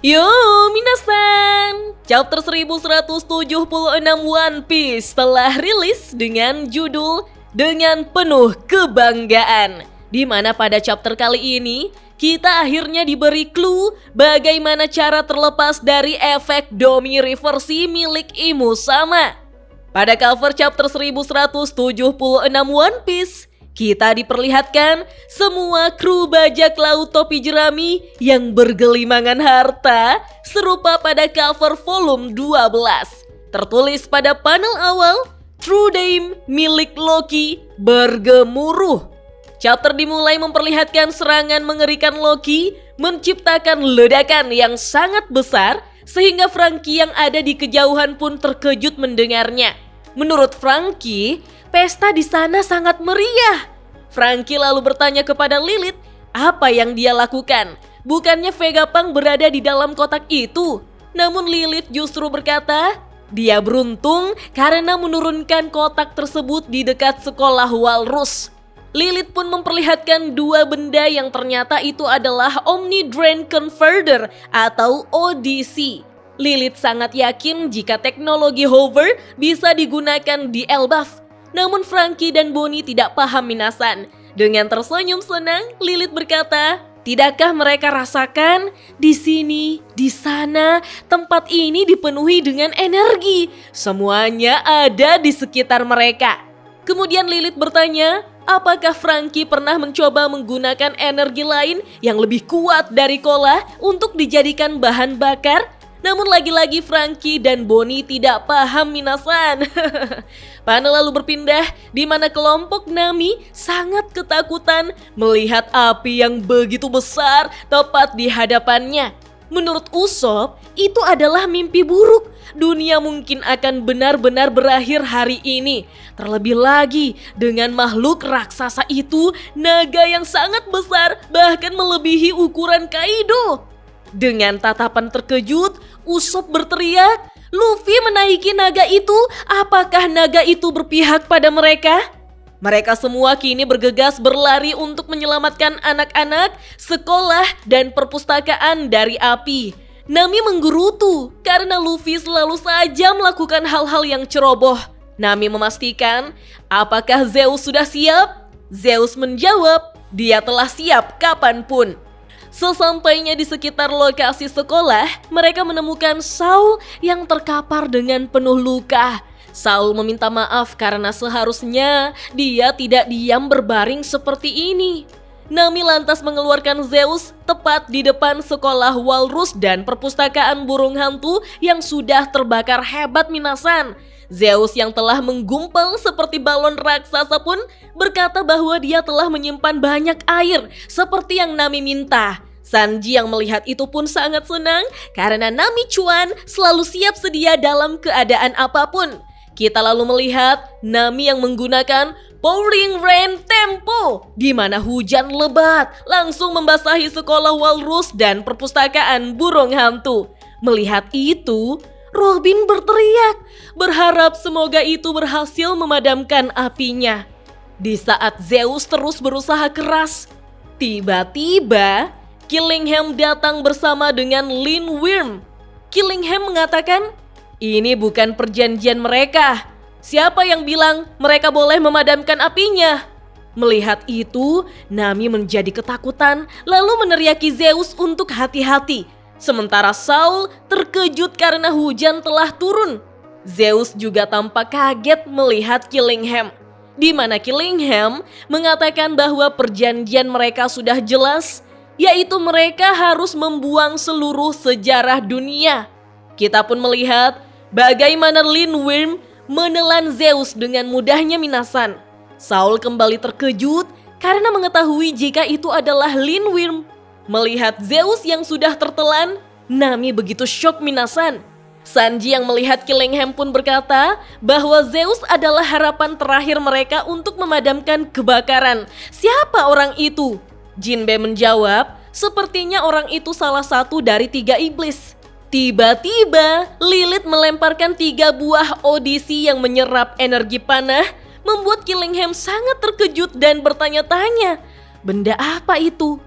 Yo, minasan! Chapter 1176 One Piece telah rilis dengan judul Dengan Penuh Kebanggaan. Di mana pada chapter kali ini, kita akhirnya diberi clue bagaimana cara terlepas dari efek Domi Reversi milik Imu Sama. Pada cover chapter 1176 One Piece, kita diperlihatkan semua kru bajak laut topi jerami yang bergelimangan harta serupa pada cover volume 12. Tertulis pada panel awal, True Dame milik Loki bergemuruh. Chapter dimulai memperlihatkan serangan mengerikan Loki menciptakan ledakan yang sangat besar sehingga Franky yang ada di kejauhan pun terkejut mendengarnya. Menurut Franky, pesta di sana sangat meriah. Franky lalu bertanya kepada Lilith apa yang dia lakukan. Bukannya Vegapunk berada di dalam kotak itu. Namun Lilith justru berkata, dia beruntung karena menurunkan kotak tersebut di dekat sekolah Walrus. Lilith pun memperlihatkan dua benda yang ternyata itu adalah Omni Drain Converter atau ODC. Lilith sangat yakin jika teknologi hover bisa digunakan di Elbaf. Namun Franky dan Bonnie tidak paham minasan. Dengan tersenyum senang, Lilith berkata, tidakkah mereka rasakan di sini, di sana, tempat ini dipenuhi dengan energi. Semuanya ada di sekitar mereka. Kemudian Lilith bertanya, apakah Franky pernah mencoba menggunakan energi lain yang lebih kuat dari cola untuk dijadikan bahan bakar? Namun lagi-lagi Franky dan Bonnie tidak paham minasan. Panel lalu berpindah di mana kelompok Nami sangat ketakutan melihat api yang begitu besar tepat di hadapannya. Menurut Usopp, itu adalah mimpi buruk. Dunia mungkin akan benar-benar berakhir hari ini. Terlebih lagi dengan makhluk raksasa itu, naga yang sangat besar bahkan melebihi ukuran Kaido. Dengan tatapan terkejut, Usopp berteriak, Luffy menaiki naga itu, apakah naga itu berpihak pada mereka? Mereka semua kini bergegas berlari untuk menyelamatkan anak-anak, sekolah, dan perpustakaan dari api. Nami menggerutu karena Luffy selalu saja melakukan hal-hal yang ceroboh. Nami memastikan, apakah Zeus sudah siap? Zeus menjawab, dia telah siap kapanpun. Sesampainya di sekitar lokasi sekolah, mereka menemukan Saul yang terkapar dengan penuh luka. Saul meminta maaf karena seharusnya dia tidak diam berbaring seperti ini. Nami lantas mengeluarkan Zeus tepat di depan sekolah Walrus dan perpustakaan burung hantu yang sudah terbakar hebat minasan. Zeus yang telah menggumpal seperti balon raksasa pun berkata bahwa dia telah menyimpan banyak air seperti yang Nami minta. Sanji yang melihat itu pun sangat senang karena Nami Chuan selalu siap sedia dalam keadaan apapun. Kita lalu melihat Nami yang menggunakan Pouring Rain Tempo di mana hujan lebat langsung membasahi sekolah Walrus dan perpustakaan burung hantu. Melihat itu, Robin berteriak, berharap semoga itu berhasil memadamkan apinya. Di saat Zeus terus berusaha keras, tiba-tiba Killingham datang bersama dengan Lin Wyrm. Killingham mengatakan, ini bukan perjanjian mereka. Siapa yang bilang mereka boleh memadamkan apinya? Melihat itu, Nami menjadi ketakutan lalu meneriaki Zeus untuk hati-hati. Sementara Saul terkejut karena hujan telah turun. Zeus juga tampak kaget melihat Killingham. Di mana Killingham mengatakan bahwa perjanjian mereka sudah jelas, yaitu mereka harus membuang seluruh sejarah dunia. Kita pun melihat bagaimana Lin Wyrm menelan Zeus dengan mudahnya minasan. Saul kembali terkejut karena mengetahui jika itu adalah Lin Wyrm. Melihat Zeus yang sudah tertelan, Nami begitu syok minasan. Sanji yang melihat Killingham pun berkata bahwa Zeus adalah harapan terakhir mereka untuk memadamkan kebakaran. Siapa orang itu? Jinbe menjawab, sepertinya orang itu salah satu dari 3 iblis. Tiba-tiba, Lilith melemparkan 3 buah audisi yang menyerap energi panah, membuat Killingham sangat terkejut dan bertanya-tanya, benda apa itu?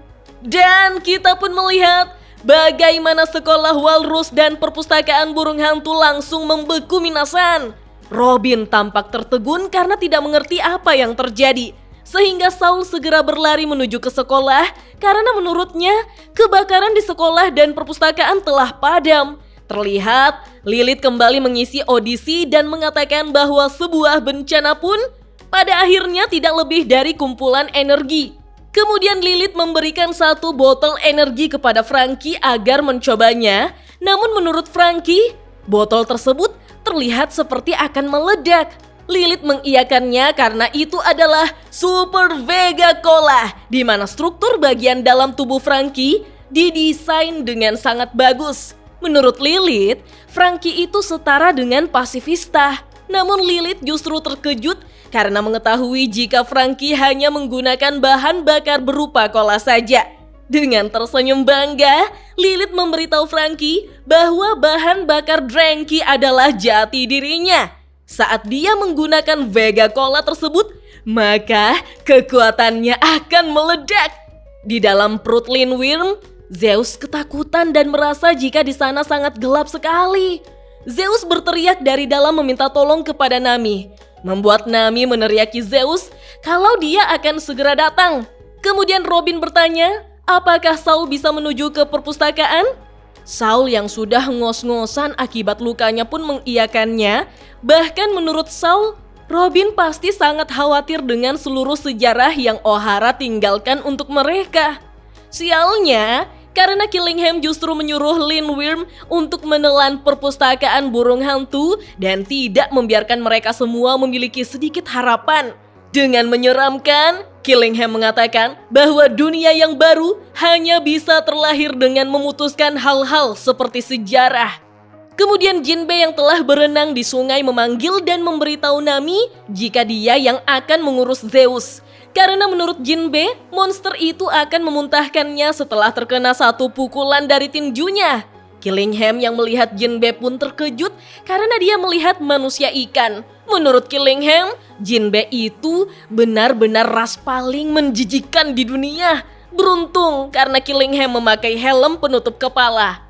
Dan kita pun melihat bagaimana sekolah walrus dan perpustakaan burung hantu langsung membeku minasan. Robin tampak tertegun karena tidak mengerti apa yang terjadi. Sehingga Saul segera berlari menuju ke sekolah karena menurutnya kebakaran di sekolah dan perpustakaan telah padam. Terlihat Lilith kembali mengisi audisi dan mengatakan bahwa sebuah bencana pun pada akhirnya tidak lebih dari kumpulan energi. Kemudian Lilith memberikan satu botol energi kepada Franky agar mencobanya. Namun menurut Franky, botol tersebut terlihat seperti akan meledak. Lilith mengiyakannya karena itu adalah Super Vega Cola, di mana struktur bagian dalam tubuh Franky didesain dengan sangat bagus. Menurut Lilith, Franky itu setara dengan pasifista. Namun Lilith justru terkejut karena mengetahui jika Franky hanya menggunakan bahan bakar berupa cola saja. Dengan tersenyum bangga, Lilith memberitahu Franky bahwa bahan bakar Dranky adalah jati dirinya. Saat dia menggunakan Vega Cola tersebut, maka kekuatannya akan meledak. Di dalam perut Lindworm, Zeus ketakutan dan merasa jika di sana sangat gelap sekali. Zeus berteriak dari dalam meminta tolong kepada Nami, membuat Nami meneriaki Zeus kalau dia akan segera datang. Kemudian Robin bertanya, apakah Saul bisa menuju ke perpustakaan? Saul yang sudah ngos-ngosan akibat lukanya pun mengiyakannya. Bahkan menurut Saul, Robin pasti sangat khawatir dengan seluruh sejarah yang O'Hara tinggalkan untuk mereka. Sialnya, karena Killingham justru menyuruh Lindworm untuk menelan perpustakaan burung hantu dan tidak membiarkan mereka semua memiliki sedikit harapan. Dengan menyeramkan, Killingham mengatakan bahwa dunia yang baru hanya bisa terlahir dengan memutuskan hal-hal seperti sejarah. Kemudian Jinbe yang telah berenang di sungai memanggil dan memberitahu Nami jika dia yang akan mengurus Zeus. Karena menurut Jinbe, monster itu akan memuntahkannya setelah terkena satu pukulan dari tinjunya. Killingham yang melihat Jinbe pun terkejut karena dia melihat manusia ikan. Menurut Killingham, Jinbe itu benar-benar ras paling menjijikkan di dunia. Beruntung karena Killingham memakai helm penutup kepala.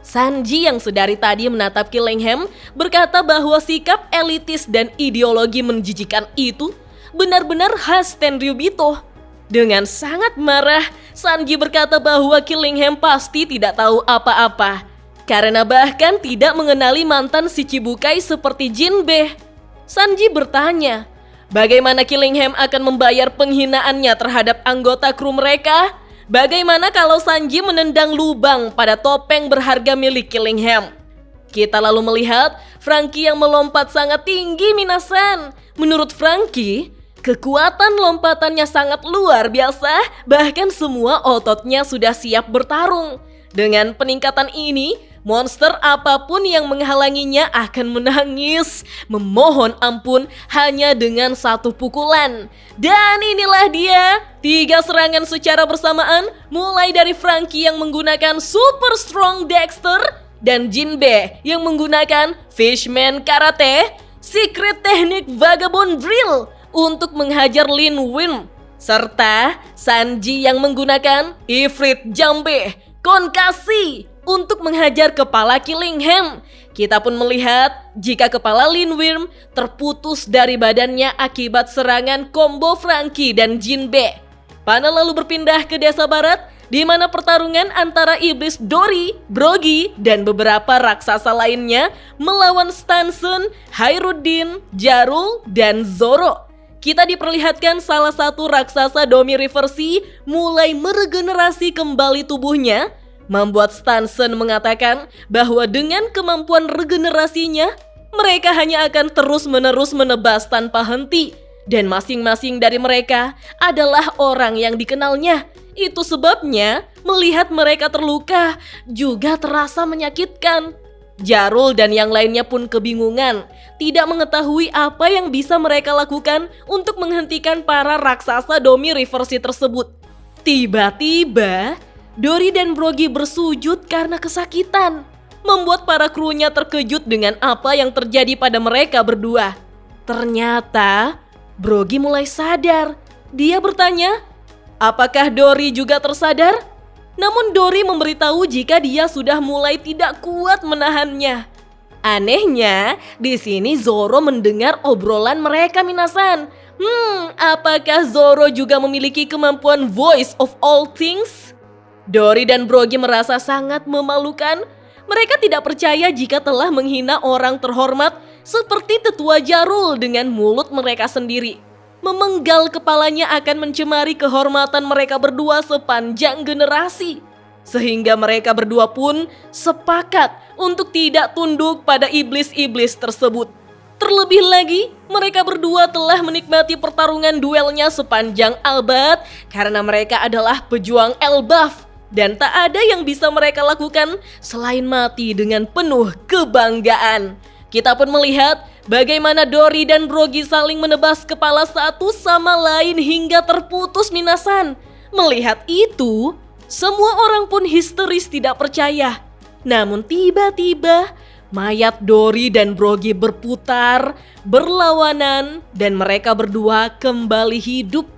Sanji yang sedari tadi menatap Killingham berkata bahwa sikap elitis dan ideologi menjijikan itu benar-benar khas Tenryubito. Dengan sangat marah, Sanji berkata bahwa Killingham pasti tidak tahu apa-apa karena bahkan tidak mengenali mantan Shichibukai seperti Jinbe. Sanji bertanya, bagaimana Killingham akan membayar penghinaannya terhadap anggota kru mereka? Bagaimana kalau Sanji menendang lubang pada topeng berharga milik Killingham? Kita lalu melihat Franky yang melompat sangat tinggi minasan. Menurut Franky, kekuatan lompatannya sangat luar biasa, bahkan semua ototnya sudah siap bertarung. Dengan peningkatan ini, monster apapun yang menghalanginya akan menangis, memohon ampun hanya dengan satu pukulan. Dan inilah dia, 3 serangan secara bersamaan, mulai dari Franky yang menggunakan Super Strong Dexter dan Jinbe yang menggunakan Fishman Karate, Secret Technique Vagabond Drill untuk menghajar Lindworm, serta Sanji yang menggunakan Ifrit Jambe Konkasi untuk menghajar kepala Killingham. Kita pun melihat jika kepala Lindworm terputus dari badannya akibat serangan combo Franky dan Jinbe. Panel lalu berpindah ke desa barat di mana pertarungan antara iblis Dory, Brogy, dan beberapa raksasa lainnya melawan Stanson, Hairuddin, Jarul, dan Zoro. Kita diperlihatkan salah satu raksasa Domi Reversi mulai meregenerasi kembali tubuhnya, membuat Stanson mengatakan bahwa dengan kemampuan regenerasinya, mereka hanya akan terus-menerus menebas tanpa henti. Dan masing-masing dari mereka adalah orang yang dikenalnya. Itu sebabnya melihat mereka terluka juga terasa menyakitkan. Jarul dan yang lainnya pun kebingungan, tidak mengetahui apa yang bisa mereka lakukan untuk menghentikan para raksasa Domi Reversi tersebut. Tiba-tiba, Dory dan Brogy bersujud karena kesakitan, membuat para krunya terkejut dengan apa yang terjadi pada mereka berdua. Ternyata, Brogy mulai sadar. Dia bertanya, apakah Dory juga tersadar? Namun Dory memberitahu jika dia sudah mulai tidak kuat menahannya. Anehnya, di sini Zoro mendengar obrolan mereka, minasan. Apakah Zoro juga memiliki kemampuan voice of all things? Dory dan Brogy merasa sangat memalukan. Mereka tidak percaya jika telah menghina orang terhormat seperti tetua Jarul dengan mulut mereka sendiri. Memenggal kepalanya akan mencemari kehormatan mereka berdua sepanjang generasi. Sehingga mereka berdua pun sepakat untuk tidak tunduk pada iblis-iblis tersebut. Terlebih lagi, mereka berdua telah menikmati pertarungan duelnya sepanjang abad karena mereka adalah pejuang Elbaf. Dan tak ada yang bisa mereka lakukan selain mati dengan penuh kebanggaan. Kita pun melihat bagaimana Dory dan Brogy saling menebas kepala satu sama lain hingga terputus, minasan. Melihat itu, semua orang pun histeris tidak percaya. Namun tiba-tiba mayat Dory dan Brogy berputar, berlawanan, dan mereka berdua kembali hidup.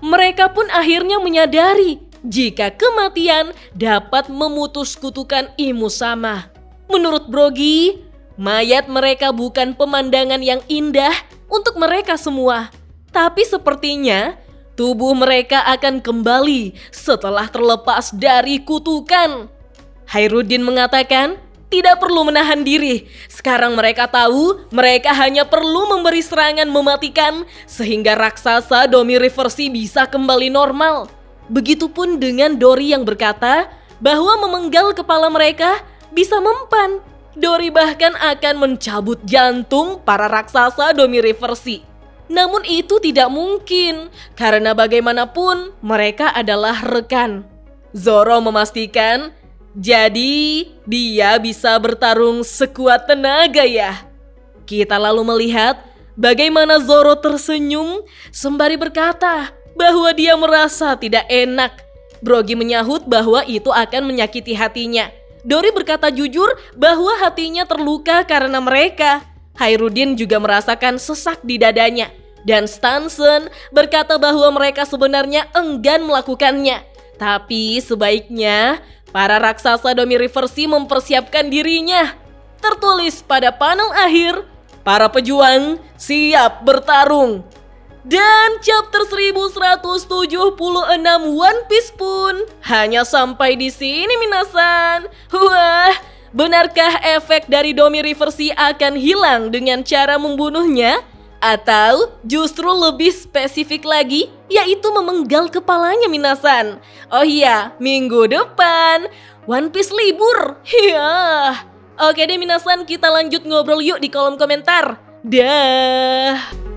Mereka pun akhirnya menyadari jika kematian dapat memutus kutukan Imusama. Menurut Brogy, mayat mereka bukan pemandangan yang indah untuk mereka semua. Tapi sepertinya tubuh mereka akan kembali setelah terlepas dari kutukan. Khairuddin mengatakan tidak perlu menahan diri. Sekarang mereka tahu mereka hanya perlu memberi serangan mematikan sehingga raksasa Domi Reversi bisa kembali normal. Begitupun dengan Dory yang berkata bahwa memenggal kepala mereka bisa mempan. Dory bahkan akan mencabut jantung para raksasa Domi Reversi. Namun itu tidak mungkin karena bagaimanapun mereka adalah rekan. Zoro memastikan, jadi dia bisa bertarung sekuat tenaga ya. Kita lalu melihat bagaimana Zoro tersenyum sembari berkata bahwa dia merasa tidak enak. Brogy menyahut bahwa itu akan menyakiti hatinya. Dory berkata jujur bahwa hatinya terluka karena mereka. Khairuddin juga merasakan sesak di dadanya. Dan Stanson berkata bahwa mereka sebenarnya enggan melakukannya. Tapi sebaiknya para raksasa Domi Reversi mempersiapkan dirinya. Tertulis pada panel akhir, para pejuang siap bertarung. Dan chapter 1176 One Piece pun hanya sampai di sini, minasan. Wah, benarkah efek dari Domi Reversi akan hilang dengan cara membunuhnya? Atau justru lebih spesifik lagi, yaitu memenggal kepalanya, minasan? Oh iya, minggu depan One Piece libur. Oke deh minasan, kita lanjut ngobrol yuk di kolom komentar. Dah.